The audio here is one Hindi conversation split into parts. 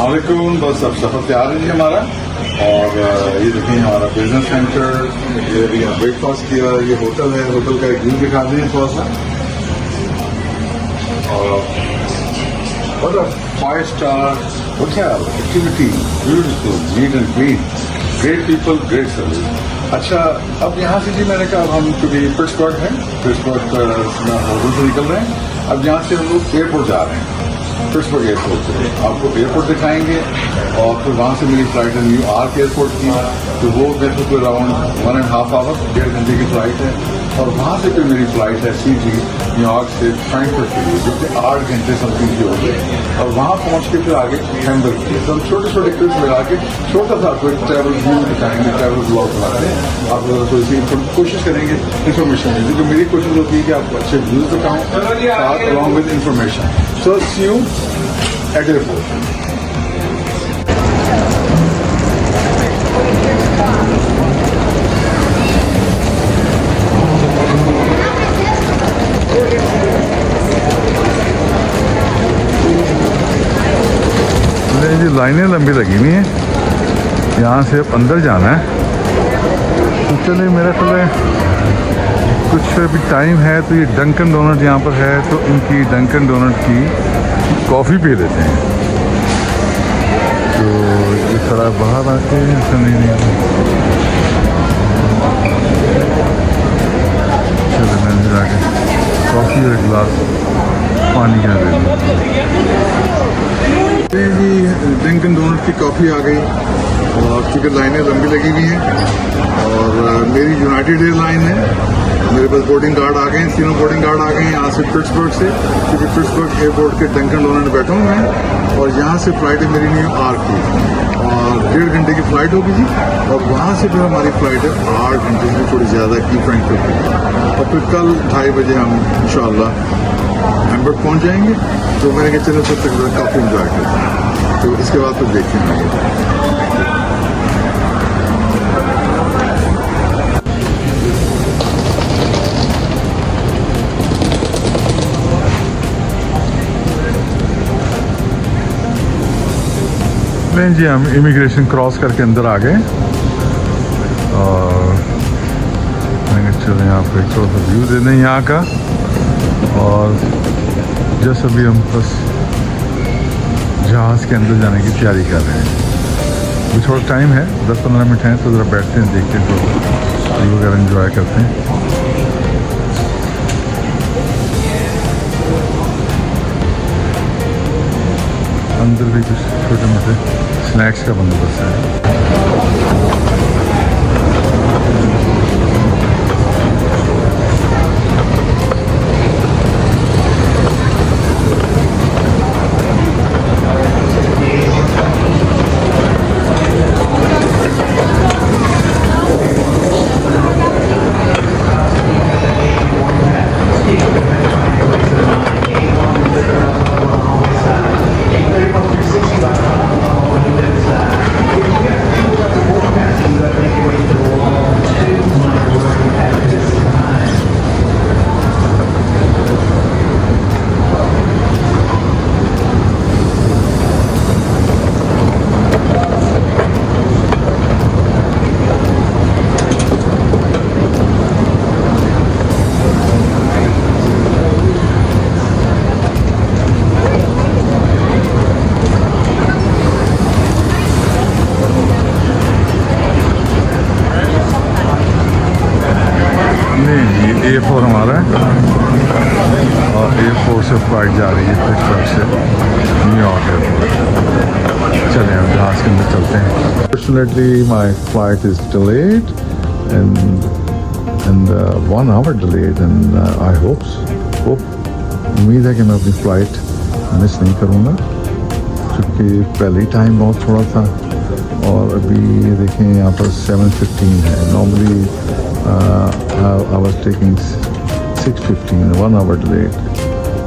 अस्सलामुअलैकुम। बस अब सफ़र तैयार है जी हमारा। और ये देखिए हमारा बिजनेस सेंटर, ये भी ब्रेकफास्ट किया, ये होटल है, होटल का एक व्यू दिखा दें थोड़ा सा। और what a 5-star hotel, activity, beautiful, neat and clean, great people, great service। अच्छा, अब यहाँ से जी मैंने कहा अब हम क्योंकि पिट्सबर्ग है, पिट्सबर्ग होटल से निकल रहे हैं। अब यहाँ से हम लोग एयरपोर्ट जा रहे हैं, पिट्सबर्ग एयरपोर्ट से। आपको एयरपोर्ट दिखाएंगे और फिर वहाँ से मेरी फ्लाइट है न्यूयॉर्क एयरपोर्ट की, तो वो मेरे को अराउंड 1.5 आवर, 1.5 घंटे की फ्लाइट है। और वहाँ से फिर मेरी फ्लाइट है सीधी न्यूयॉर्क से फ्रैंकफर्ट के लिए, जो कि 8 घंटे समथिंग की होगी। और वहाँ पहुँच के फिर आगे हैम्बर्ग के लिए। तो हम छोटे छोटे ट्रिप्स मिला के छोटा सा आपको एक ट्रैवल व्यू दिखाएंगे, ट्रैवल ब्लॉग बनाते हैं। आप थोड़ी सी कोशिश करेंगे इन्फॉर्मेशन देने की। मेरी कोशिश होती है कि आपको अच्छे व्यूज दिखाऊँ साथ along with information. So see you at airport. जी लाइनें लंबी लगी हुई हैं, यहाँ से अब अंदर जाना है। तो चलिए, मेरा ख्याल है कुछ अभी टाइम है तो ये डंकन डोनट यहाँ पर है, तो इनकी डंकन डोनट की कॉफ़ी पी लेते हैं। तो ये थोड़ा बाहर आके नहीं चलो मैंने जाके कॉफ़ी और एक गिलास पानी का दे जी। डंकन डोनट की कॉफ़ी आ गई और क्योंकि लाइनें लंबी लगी हुई हैं। और मेरी यूनाइटेड एयरलाइन है, मेरे पास बोर्डिंग कार्ड आ गए हैं, तीनों बोर्डिंग कार्ड आ गए हैं यहाँ से पिट्सबर्ग से, क्योंकि पिट्सबर्ग एयरपोर्ट के डंकन डोनट में बैठा हूँ मैं। और यहाँ से फ्लाइट है मेरी न्यूयॉर्क की, और 1.5 घंटे की फ़्लाइट होगी जी। और वहाँ से फिर हमारी फ़्लाइट है 8 घंटे से थोड़ी ज़्यादा की फ्रैंकफर्ट की। और फिर कल 2:30 बजे हम इंशाअल्लाह हैम्बर्ग पहुँच जाएंगे। तो मैंने कहा चलो तब तक काफ़ी इंजॉय करते हैं, तो इसके बाद फिर देखेंगे। नहीं जी, हम इमिग्रेशन क्रॉस करके अंदर आ गए। और मैंने चलो यहाँ पर एक थोड़ा सा व्यू दे दें यहाँ का। और जैसे अभी हम बस जहाज़ के अंदर जाने की तैयारी कर रहे हैं। अभी थोड़ा टाइम है, 10-15 मिनट हैं, तो ज़रा बैठते हैं, देखते हैं, तो व्यू वगैरह एंजॉय करते हैं। अंदर भी कुछ छोटे मोटे स्नैक्स का बंदोबस्त है। A4 हमारा है, और A4 से फ्लाइट जा रही है पिट्सबर्ग से न्यूयॉर्क एयरपोर्ट। चलें हम जहाज़ के अंदर चलते हैं। Fortunately, my flight is delayed and 1 hour delayed, and I hope उम्मीद है कि मैं अपनी फ़्लाइट मिस नहीं करूँगा, क्योंकि पहले ही टाइम बहुत थोड़ा था। और अभी ये देखें यहाँ पर 7:15 है। Normally I was taking 6:15, 1 hour delayed।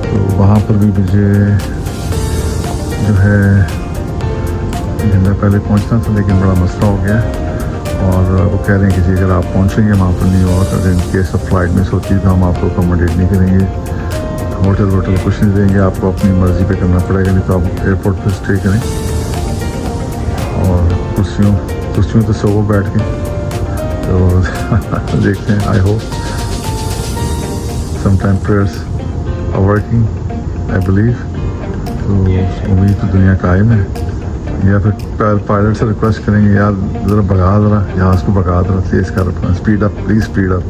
तो वहाँ पर भी मुझे जो है घंटा पहले पहुँचना था, लेकिन बड़ा मसला हो गया। और वो कह रहे हैं कि जी अगर आप पहुँचेंगे वहाँ पर न्यूयॉर्क, अगर in case of flight miss होती है तो हम आपको अकोमोडेट नहीं करेंगे, होटल कुछ नहीं देंगे, आपको अपनी मर्ज़ी पे करना पड़ेगा, नहीं तो आप एयरपोर्ट पर स्टे करें। और कुर्सियों तो सो बैठ के तो देखते हैं। I hope sometime prayers are working, I believe. तो उम्मीद तो दुनिया कायम है। या फिर पायलट से रिक्वेस्ट करेंगे, यार ज़रा ज़रा जहाज़ को भगा ज़रा तेज़ कर, speed up please, speed up.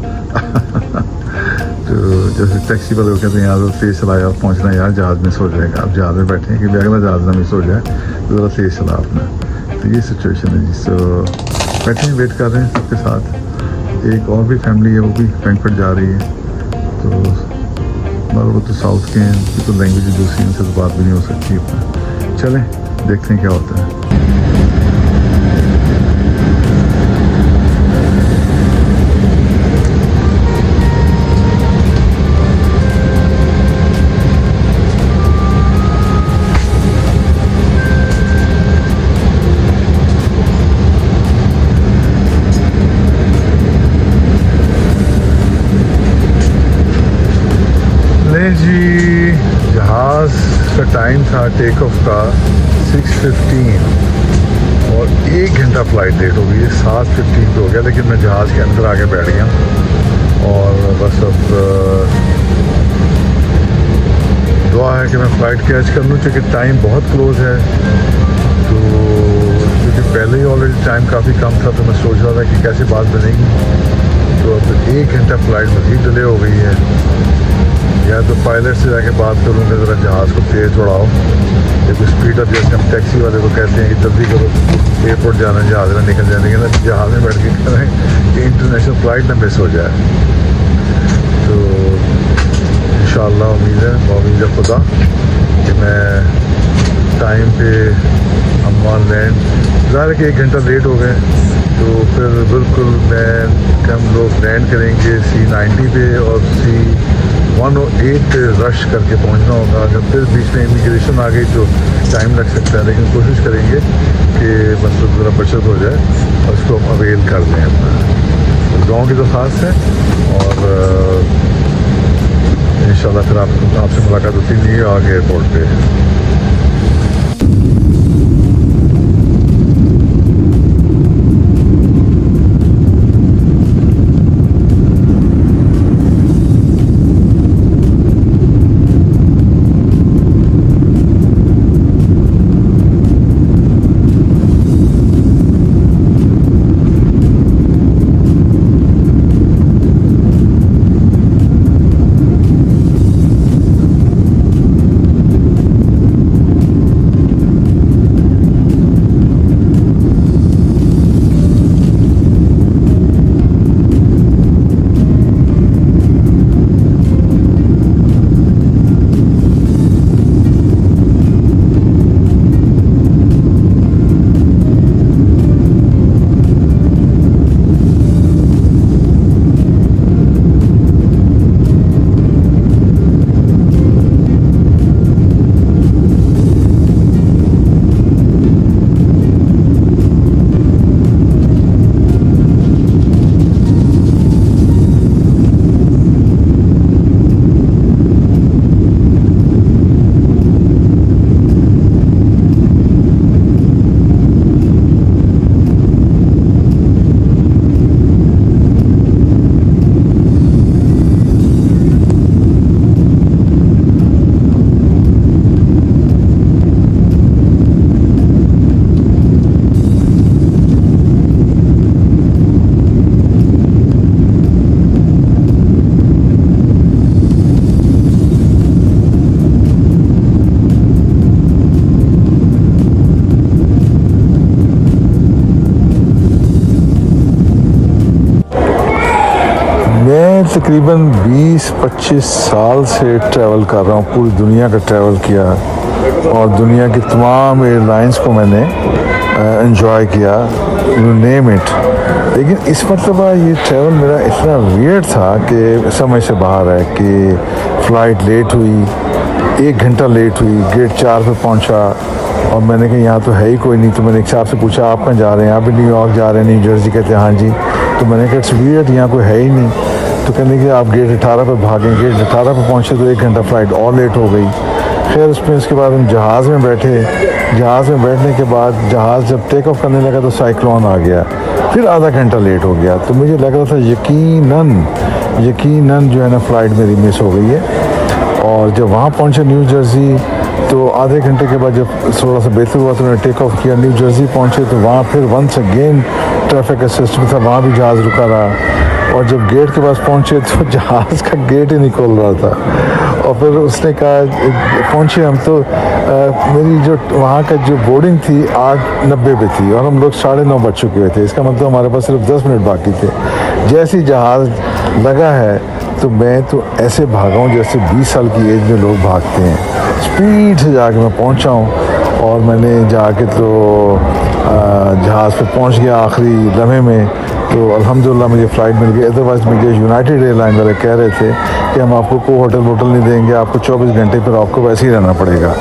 तो जैसे टैक्सी वाले को कहते हैं यार तेज़ चला यार, पहुँचना यार, जहाज़ मिस हो जाएगा। आप जहाज़ में बैठे हैं कि अगला जहाज़ ना मिस हो जाए, तो ज़रा तेज़ चला आपने। तो ये सिचुएशन है जी। सो बैठे हैं, वेट कर रहे हैं सबके साथ। एक और भी फैमिली है, वो भी फ्रैंकफर्ट जा रही है। तो मगर वो तो साउथ के हैं, उनकी तो लैंग्वेज दूसरी, उनसे तो बात भी नहीं हो सकती अपना। चलें देखते हैं क्या होता है। जी जहाज़ का टाइम था टेक ऑफ का 6:15 और 1 घंटा फ़्लाइट लेट हो गई है। 7:15 पे हो गया, लेकिन मैं जहाज़ के अंदर आके बैठ गया और बस अब दुआ है कि मैं फ़्लाइट कैच कर लूँ, क्योंकि टाइम बहुत क्लोज है। तो क्योंकि पहले ही ऑलरेडी टाइम काफ़ी कम था, तो मैं सोच रहा था कि कैसे बात बनेगी। तो अब 1 घंटा फ़्लाइट मज़ीद डिले हो गई है। या तो पायलट से जाके बात करूँगा, ज़रा जहाज़ को तेज़ उड़ाओ, या कोई स्पीड अप, जैसे हम टैक्सी वाले को कहते हैं कि जल्दी करो, एयरपोर्ट जाना, जहाज़ में निकल जाने के ना, जहाज़ में बैठ के करें कि इंटरनेशनल फ़्लाइट ना मिस हो जाए। तो इंशाअल्लाह उम्मीद है खुदा कि मैं टाइम पे अम्मान लैंड, ज़ाहिर है कि 1 घंटा लेट हो गए, तो फिर बिल्कुल हम लोग लैंड करेंगे C90 पे और C108 पे रश करके पहुंचना होगा। अगर फिर बीच में इमिग्रेशन आ गई तो टाइम लग सकता है, लेकिन कोशिश करेंगे कि मतलब ज़रा बचत हो जाए और उसको हम अवेल कर लें अपना। गाँव की तो ख़ास है और इंशाल्लाह फिर आपसे मुलाकात होती नहीं है आगे एयरपोर्ट पे। तकरीबन 20-25 साल से ट्रैवल कर रहा हूँ, पूरी दुनिया का ट्रैवल किया और दुनिया की तमाम एयरलाइंस को मैंने एंजॉय किया, यू नेम इट। लेकिन इस मरतबा ये ट्रैवल मेरा इतना वियर्ड था कि समझ से बाहर है कि फ़्लाइट लेट हुई, 1 घंटा लेट हुई, गेट 4 पे पहुंचा और मैंने कहा यहाँ तो है ही कोई नहीं। तो मैंने एक साहब से पूछा आप कहाँ जा रहे हैं? आप भी न्यूयॉर्क जा रहे हैं? New Jersey? कहते हैं हाँ जी। तो मैंने कहा इट्स वियर्ड, यहाँ कोई है ही नहीं। तो कहने कि आप गेट 18 पे भागें। गेट 18 पे पहुँचे तो 1 घंटा फ़्लाइट और लेट हो गई। खैर उसमें इसके बाद हम जहाज़ में बैठे, जहाज़ में बैठने के बाद जहाज़ जब टेक ऑफ करने लगा तो साइक्लोन आ गया, फिर आधा घंटा लेट हो गया। तो मुझे लग रहा था यकीनन जो है ना फ़्लाइट मेरी मिस हो गई है। और जब वहाँ पहुँचे न्यू जर्सी तो आधे घंटे के बाद जब थोड़ा सा बेहतर हुआ तो मैंने टेक ऑफ किया, न्यू जर्सी पहुँचे तो वहाँ फिर वंस अगेन ट्रैफिक का सिस्टम था, वहाँ भी जहाज़ रुका रहा। और जब गेट के पास पहुँचे तो जहाज़ का गेट ही नहीं खोल रहा था। और फिर उसने कहा पहुँचे हम तो मेरी जो वहाँ का जो बोर्डिंग थी 8:90 पे थी और हम लोग 9:30 बज चुके हुए थे। इसका मतलब हमारे पास सिर्फ 10 मिनट बाकी थे। जैसे ही जहाज़ लगा है तो मैं तो ऐसे भागा हूँ जैसे 20 साल की एज में लोग भागते हैं। स्पीड से जाके मैं पहुँचा हूँ और मैंने जाके तो जहाज़ पे पहुँच गया आखिरी लम्हे में। तो अल्हम्दुलिल्लाह मुझे फ़्लाइट मिल गई। अदरवाइज़ मुझे यूनाइटेड एयरलाइन वाले कह रहे थे कि हम आपको कोई होटल नहीं देंगे, आपको 24 घंटे फिर आपको वैसे ही रहना पड़ेगा।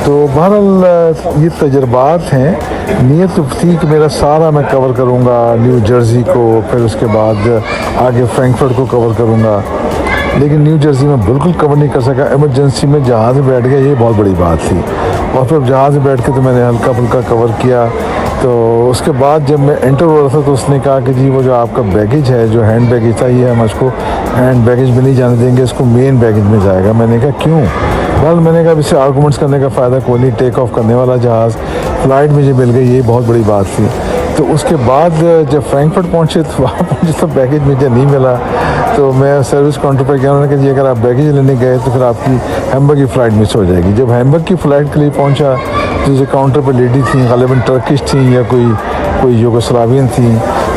तो बहरहाल ये तजर्बात हैं। नीयत तो थी कि मेरा सारा मैं कवर करूँगा न्यू जर्सी को, फिर उसके बाद आगे फ्रैंकफर्ट को कवर करूँगा, लेकिन न्यू जर्सी में बिल्कुल कवर नहीं कर सका। इमरजेंसी में जहाज़ में बैठ गया, ये बहुत बड़ी बात थी। और फिर जहाज़ में बैठ के तो मैंने हल्का फुल्का कवर किया। तो उसके बाद जब मैं एंटर हो रहा था तो उसने कहा कि जी वो जो आपका बैगेज है, जो हैंड बैगेज था, ये हम इसको हैंड बैगेज में नहीं जाने देंगे, इसको मेन बैगेज में जाएगा। मैंने कहा क्यों? बल मैंने कहा इससे आर्गूमेंट्स करने का फ़ायदा कोई नहीं, टेक ऑफ करने वाला जहाज़ फ़्लाइट मुझे मिल गई, ये बहुत बड़ी बात थी। तो उसके बाद जब फ्रैंकफर्ट पहुँचे तो वहाँ पहुँचे तो बैगेज मुझे नहीं मिला। तो मैं सर्विस काउंटर पर गया, उन्होंने कहा जी अगर आप बैगेज लेने गए तो फिर आपकी हैम्बर्ग की फ़्लाइट मिस हो जाएगी। जब हैम्बर्ग की फ़्लाइट के लिए पहुँचा तो जो काउंटर पर लेडी थी, गालिबन टर्किश थी या कोई यूगोस्लावियन थी,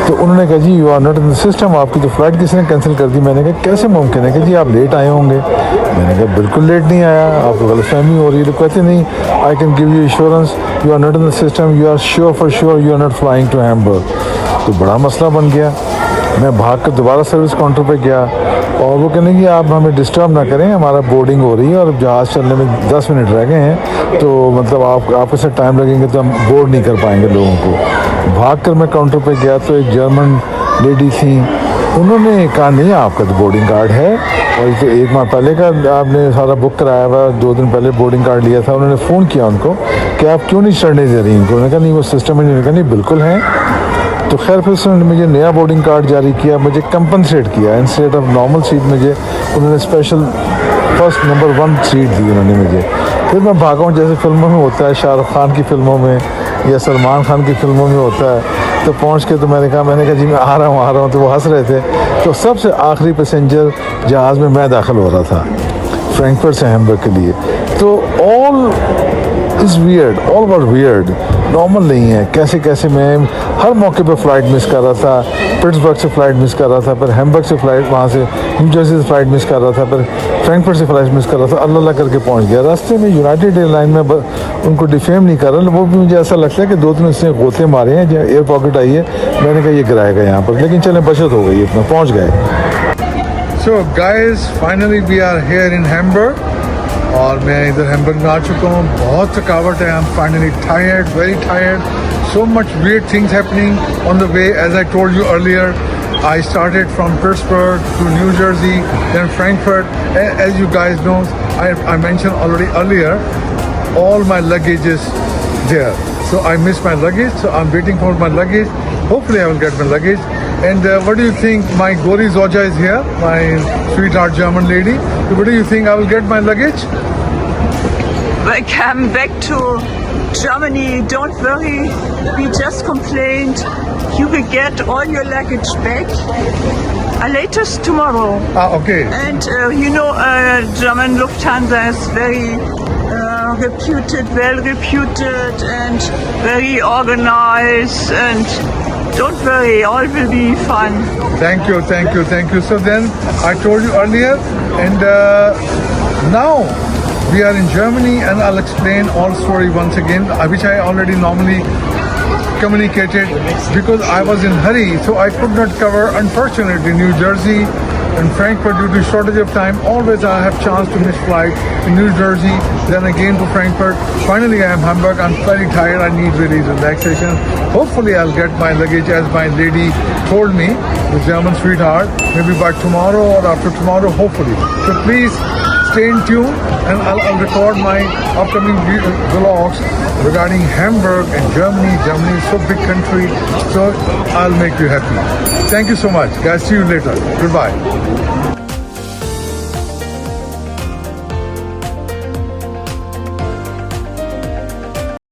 तो उन्होंने कहा जी you are not in the system, आपकी तो फ़्लाइट किसी ने कैंसिल कर दी। मैंने कहा कैसे मुमकिन है? कि जी आप लेट आए होंगे। मैंने कहा बिल्कुल लेट नहीं आया, आपको गलतफहमी हो रही है। तो कहते नहीं, I can give you assurance you are not in the system, you are sure for sure you are not flying to Hamburg. तो बड़ा मसला बन गया। मैं भाग कर दोबारा सर्विस काउंटर पर गया और वो कहने कि आप हमें डिस्टर्ब ना करें, हमारा बोर्डिंग हो रही है और जहाज़ चलने में 10 मिनट रह गए हैं, तो मतलब आपके साथ टाइम लगेंगे तो हम बोर्ड नहीं कर पाएंगे लोगों को। भाग कर मैं काउंटर पे गया तो एक जर्मन लेडी थी, उन्होंने कहा नहीं आपका तो बोर्डिंग कार्ड है और तो 1 माह पहले का आपने सारा बुक कराया हुआ, 2 दिन पहले बोर्डिंग कार्ड लिया था। उन्होंने फ़ोन किया उनको कि आप क्यों नहीं चढ़ने दे रही इनको? उन्होंने कहा नहीं वो सिस्टम में नहीं। कहा नहीं बिल्कुल है। तो खैर फिर उसने मुझे नया बोर्डिंग कार्ड जारी किया, मुझे कंपनसेट किया। इंस्टेड ऑफ नॉर्मल सीट मुझे उन्होंने स्पेशल फर्स्ट नंबर 1 सीट दी उन्होंने मुझे। फिर मैं भागा हूँ जैसे फिल्मों में होता है, शाहरुख खान की फ़िल्मों में या सलमान खान की फ़िल्मों में होता है। तो पहुँच के तो मैंने कहा जी मैं आ रहा हूँ। तो वो हंस रहे थे। तो सबसे आखिरी पैसेंजर जहाज़ में मैं दाखिल हो रहा था फ्रैंकफर्ट से हैम्बर्ग के लिए। तो all is weird, all were weird, normal नहीं है। कैसे कैसे मैं हर मौके पर फ़्लाइट मिस कर रहा था। पिट्सबर्ग से फ़्लाइट मिस कर रहा था, फिर हैम्बर्ग से फ़्लाइट, वहाँ से न्यू जर्सी से फ़्लाइट मिस कर रहा था, फिर फ्रैंकफर्ट से फ़्लाइट मिस कर रहा था। अल्लाह करके पहुँच गया। रास्ते में यूनाइटेड एयरलाइन में उनको डिफेम नहीं कर रहा, वो भी मुझे ऐसा लगता है कि 2-3 उसने गोते मारे हैं। जब एयर पॉकेट आई है मैंने कहा ये गिराएगा यहाँ पर, लेकिन चलें बचत हो गई, इतना पहुँच गए। So guys finally we are here in Hamburg और मैं इधर हैम्बर्ग में आ चुका हूँ। बहुत थकावट है, I am finally tired, very tired, so much weird things happening on the way. As I told you earlier, I started from Pittsburgh to New Jersey, then Frankfurt. As you guys know, I mentioned already earlier, all my luggage is there. So I missed my luggage, so I'm waiting for my luggage. Hopefully I will get my luggage. And what do you think? My Gori Zoja is here, my sweetheart German lady. So what do you think? I will get my luggage? Welcome back to Germany. Don't worry, we just complained. You will get all your luggage back latest tomorrow. Okay. And German Lufthansa is very reputed, well reputed and very organized, and don't worry, all will be fun. Thank you, thank you, thank you. So then I told you earlier, and now we are in Germany, and I'll explain all story once again, which I already normally communicated because I was in hurry, so I could not cover, unfortunately, New Jersey and Frankfurt due to shortage of time. Always I have chance to miss flight in New Jersey, then again to Frankfurt. Finally I am Hamburg. I'm very tired. I need really relaxation. Hopefully I'll get my luggage as my lady told me, the German sweetheart, maybe by tomorrow or after tomorrow, hopefully. So please stay in tune, and I'll record my upcoming vlogs regarding Hamburg and Germany. Germany is so big country, so I'll make you happy. Thank you so much, guys. See you later. Goodbye.